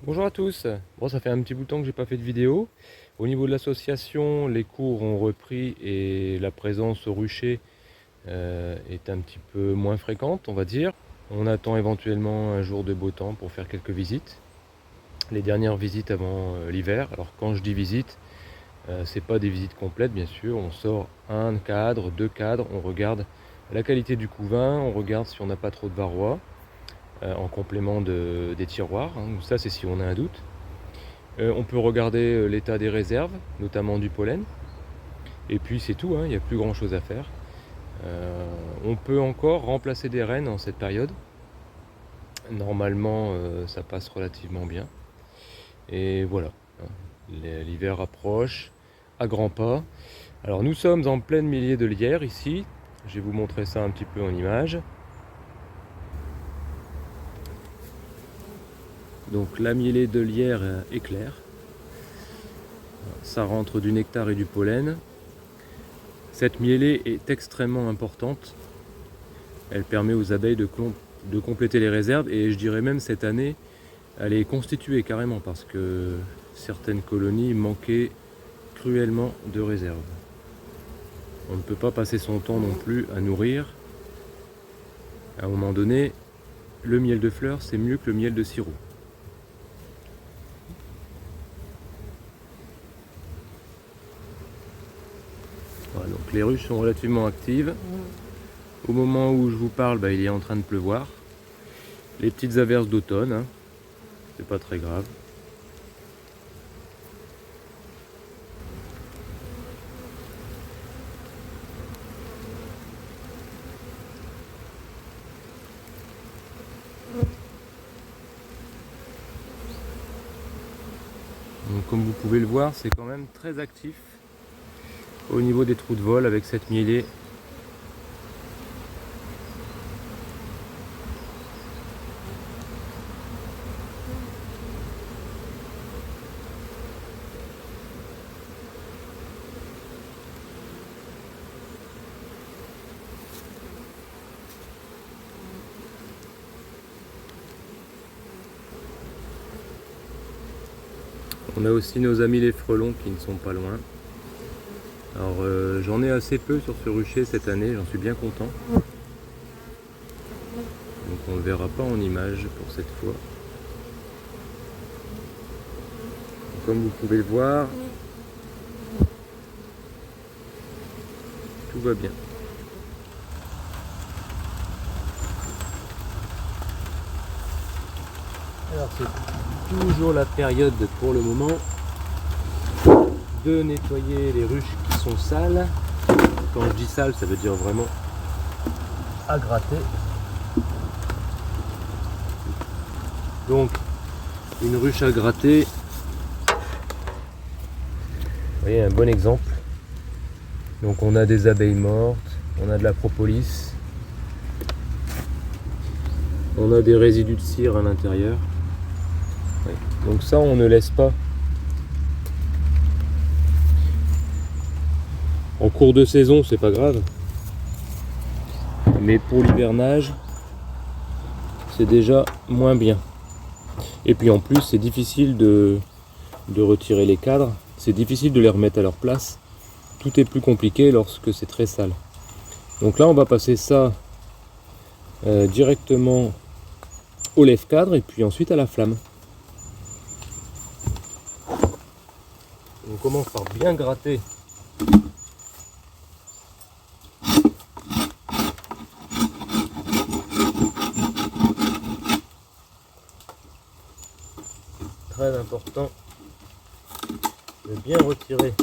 Bonjour à tous. Bon, ça fait un petit bout de temps que j'ai pas fait de vidéo. Au niveau de l'association, les cours ont repris et la présence au rucher est un petit peu moins fréquente, on va dire. On attend éventuellement un jour de beau temps pour faire quelques visites. Les dernières visites avant l'hiver. Alors quand je dis visite, c'est pas des visites complètes bien sûr. On sort un cadre, deux cadres, on regarde la qualité du couvain, on regarde si on n'a pas trop de varroa. En complément des tiroirs, hein. Ça c'est si on a un doute. On peut regarder l'état des réserves, notamment du pollen. Et puis c'est tout, hein, il n'y a plus grand chose à faire. On peut encore remplacer des rennes en cette période. Normalement ça passe relativement bien. Et voilà, hein. L'hiver approche à grands pas. Alors nous sommes en pleine milieu de lierre ici. Je vais vous montrer ça un petit peu en image. Donc la mielée de lierre est claire. Ça rentre du nectar et du pollen. Cette mielée est extrêmement importante. Elle permet aux abeilles de compléter les réserves et je dirais même cette année, elle est constituée carrément parce que certaines colonies manquaient cruellement de réserves. On ne peut pas passer son temps non plus à nourrir. À un moment donné, le miel de fleurs c'est mieux que le miel de sirop. Voilà, donc les ruches sont relativement actives. Au moment où je vous parle, il est en train de pleuvoir. Les petites averses d'automne, hein, c'est pas très grave. Donc, comme vous pouvez le voir, c'est quand même très actif au niveau des trous de vol avec cette mielée. On a aussi nos amis les frelons qui ne sont pas loin. Alors j'en ai assez peu sur ce rucher cette année, j'en suis bien content. Donc on ne le verra pas en image pour cette fois. Donc, comme vous pouvez le voir, tout va bien. Alors c'est toujours la période pour le moment de nettoyer les ruches qui sont sales. Quand je dis sale, ça veut dire vraiment à gratter. Donc une ruche à gratter, vous voyez un bon exemple. Donc on a des abeilles mortes, on a de la propolis, on a des résidus de cire à l'intérieur. Donc ça on ne laisse pas. En cours de saison c'est pas grave, mais pour l'hivernage c'est déjà moins bien. Et puis en plus c'est difficile de retirer les cadres, c'est difficile de les remettre à leur place. Tout est plus compliqué lorsque c'est très sale. Donc là on va passer ça directement au lève-cadre et puis ensuite à la flamme. On commence par bien gratter très important de bien retirer,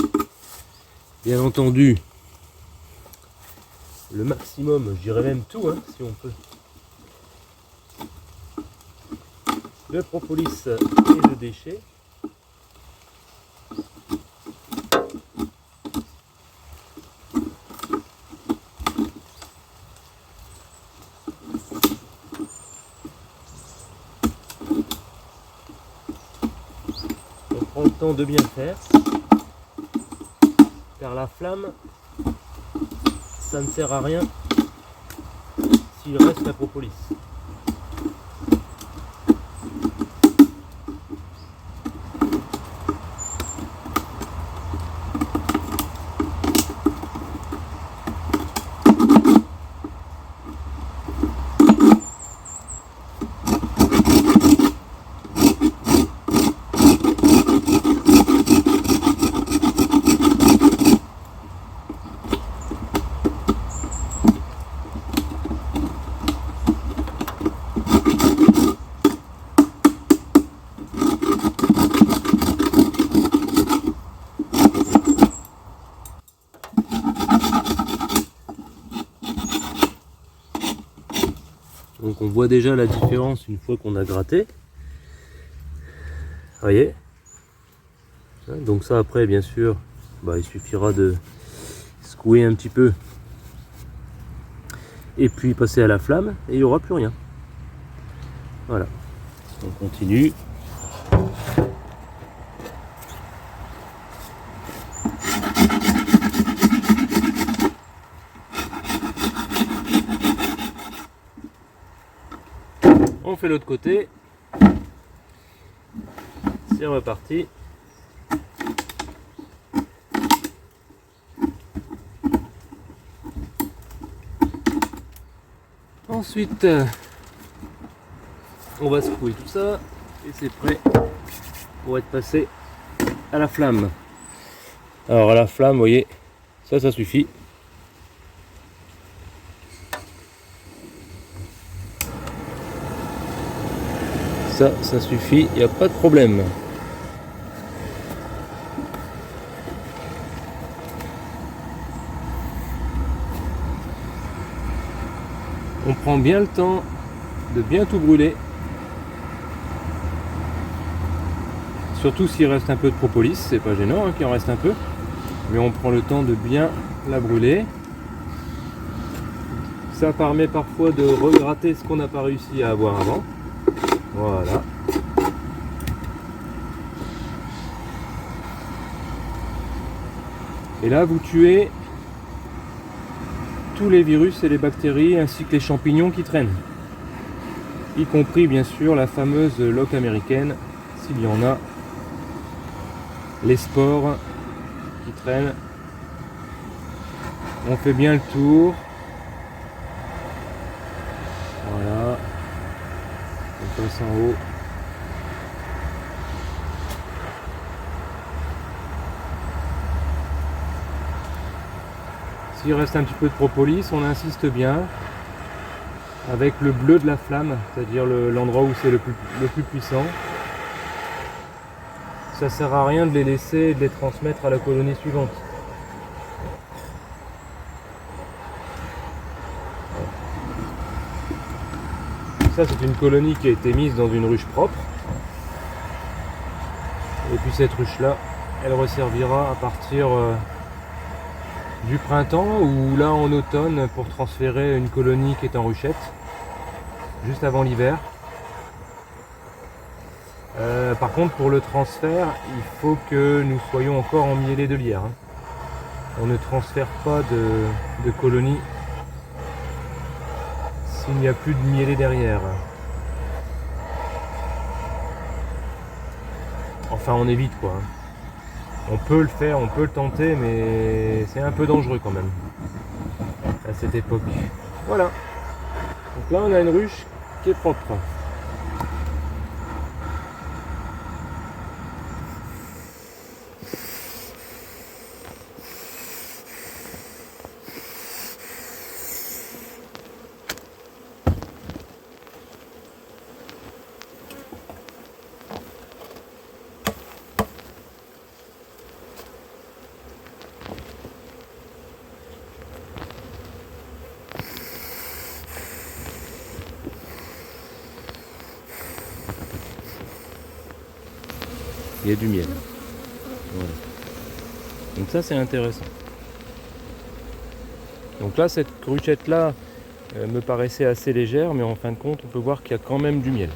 bien entendu, le maximum, je dirais même tout, hein, si on peut, de propolis et de déchets. On prend le temps de bien faire, car la flamme, ça ne sert à rien s'il reste la propolis. on voit déjà la différence une fois qu'on a gratté. Vous voyez? Donc ça après bien sûr, il suffira de secouer un petit peu et puis passer à la flamme et il n'y aura plus rien. Voilà, on continue. On fait l'autre côté. C'est reparti. Ensuite, on va secouer tout ça et c'est prêt pour être passé à la flamme. Alors à la flamme, vous voyez, ça suffit. Ça suffit, il n'y a pas de problème. On prend bien le temps de bien tout brûler. Surtout s'il reste un peu de propolis, c'est pas gênant qu'il en reste un peu. Mais on prend le temps de bien la brûler. Ça permet parfois de regratter ce qu'on n'a pas réussi à avoir avant. Voilà. Et là, vous tuez tous les virus et les bactéries ainsi que les champignons qui traînent. Y compris bien sûr la fameuse loque américaine, s'il y en a. Les spores qui traînent. On fait bien le tour. Voilà. On passe en haut. S'il reste un petit peu de propolis, on insiste bien avec le bleu de la flamme, c'est-à-dire l'endroit où c'est le plus puissant. Ça sert à rien de les laisser et de les transmettre à la colonie suivante. Ça, c'est une colonie qui a été mise dans une ruche propre. Et puis cette ruche-là, elle resservira à partir du printemps ou là en automne pour transférer une colonie qui est en ruchette, juste avant l'hiver. Par contre, pour le transfert, il faut que nous soyons encore en mielé de lierre. On ne transfère pas de colonie s'il n'y a plus de mielé derrière. Enfin, on évite quoi. On peut le faire, on peut le tenter, mais c'est un peu dangereux quand même à cette époque. Voilà. Donc là, on a une ruche qui est propre. Il y a du miel. Voilà. Donc ça c'est intéressant. Donc là cette cruchette là me paraissait assez légère, mais en fin de compte on peut voir qu'il y a quand même du miel.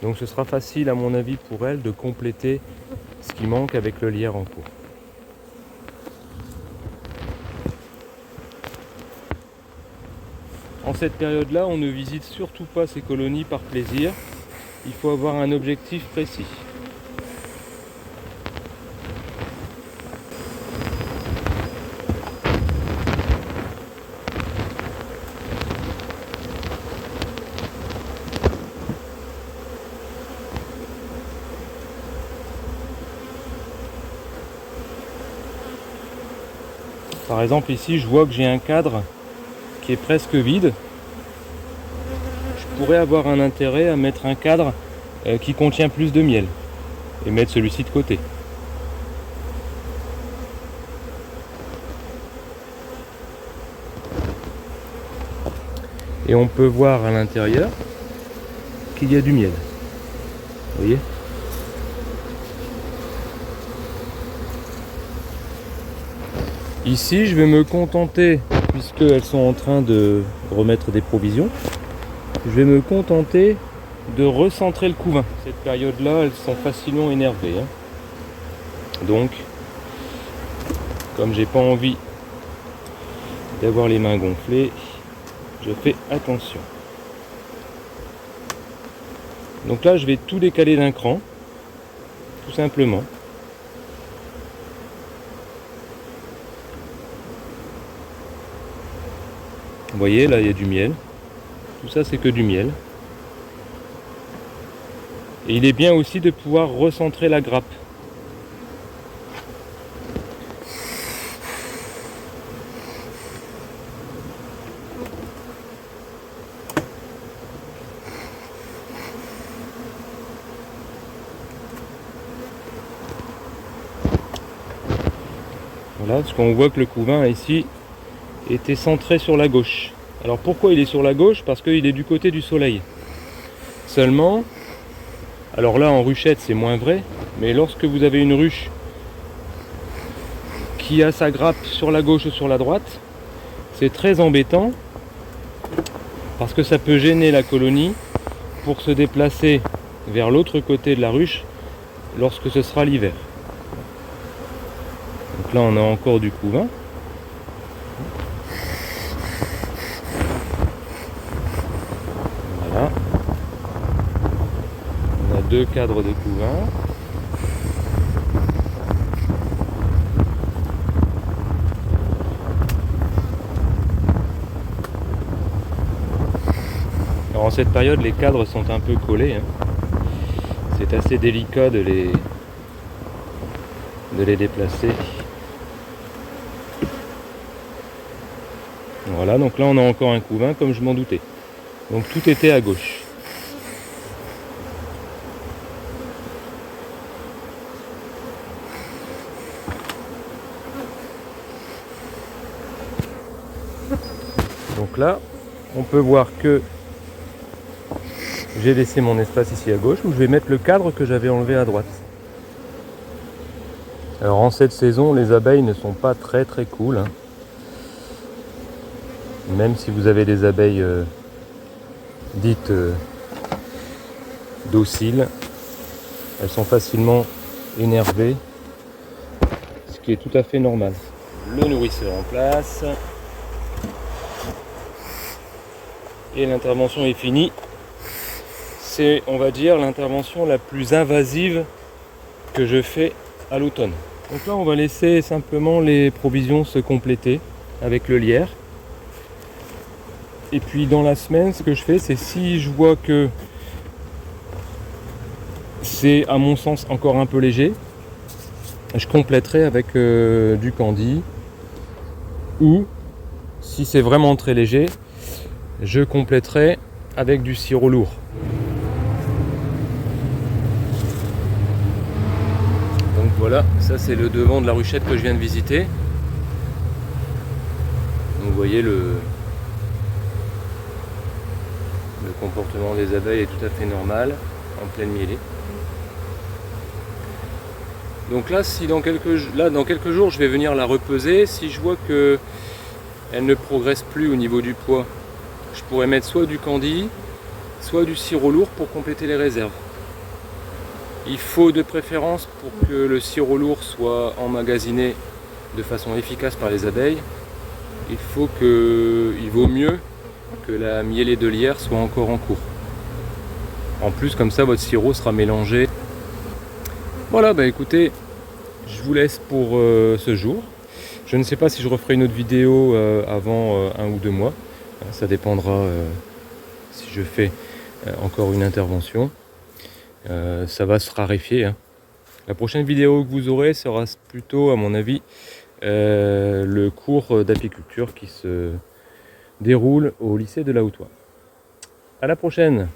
Donc ce sera facile à mon avis pour elle de compléter ce qui manque avec le lierre en cours. En cette période là on ne visite surtout pas ces colonies par plaisir. Il faut avoir un objectif précis. Par exemple ici je vois que j'ai un cadre qui est presque vide. Je pourrais avoir un intérêt à mettre un cadre qui contient plus de miel et mettre celui-ci de côté. Et on peut voir à l'intérieur qu'il y a du miel. Vous voyez? Ici, je vais me contenter, puisqu'elles sont en train de remettre des provisions, je vais me contenter de recentrer le couvain. Cette période-là, elles sont facilement énervées, hein. Donc, comme j'ai pas envie d'avoir les mains gonflées, je fais attention. Donc là, je vais tout décaler d'un cran, tout simplement. Vous voyez, là, il y a du miel. Tout ça, c'est que du miel. Et il est bien aussi de pouvoir recentrer la grappe. Voilà, parce qu'on voit que le couvain ici était centré sur la gauche. Alors pourquoi il est sur la gauche? Parce qu'il est du côté du soleil. Seulement, alors là en ruchette c'est moins vrai, mais lorsque vous avez une ruche qui a sa grappe sur la gauche ou sur la droite, c'est très embêtant parce que ça peut gêner la colonie pour se déplacer vers l'autre côté de la ruche lorsque ce sera l'hiver. Donc là on a encore du couvain. Voilà. On a 2 cadres de couvain. Alors en cette période les cadres sont un peu collés, hein. C'est assez délicat de les déplacer. Voilà, donc là on a encore un couvain comme je m'en doutais. Donc tout était à gauche. Donc là, on peut voir que j'ai laissé mon espace ici à gauche où je vais mettre le cadre que j'avais enlevé à droite. Alors en cette saison, les abeilles ne sont pas très cool, hein. Même si vous avez des abeilles dites dociles, elles sont facilement énervées, ce qui est tout à fait normal. Le nourrisseur en place. Et l'intervention est finie. C'est, on va dire, l'intervention la plus invasive que je fais à l'automne. Donc là, on va laisser simplement les provisions se compléter avec le lierre. Et puis dans la semaine, ce que je fais, c'est si je vois que c'est à mon sens encore un peu léger, je compléterai avec du candy, ou si c'est vraiment très léger, je compléterai avec du sirop lourd. Donc voilà, ça c'est le devant de la ruchette que je viens de visiter. Donc vous voyez le comportement des abeilles est tout à fait normal en pleine mielée. Donc là, si dans quelques jours je vais venir la repeser, si je vois que elle ne progresse plus au niveau du poids, je pourrais mettre soit du candy, soit du sirop lourd pour compléter les réserves. Il faut de préférence, pour que le sirop lourd soit emmagasiné de façon efficace par les abeilles, il vaut mieux que la mielée de lierre soit encore en cours. En plus, comme ça, votre sirop sera mélangé. Voilà, bah écoutez, je vous laisse pour ce jour. Je ne sais pas si je referai une autre vidéo avant 1 ou 2 mois. Ça dépendra si je fais encore une intervention. Ça va se raréfier, hein. La prochaine vidéo que vous aurez sera plutôt, à mon avis, le cours d'apiculture qui se déroule au lycée de la Hautois. À la prochaine!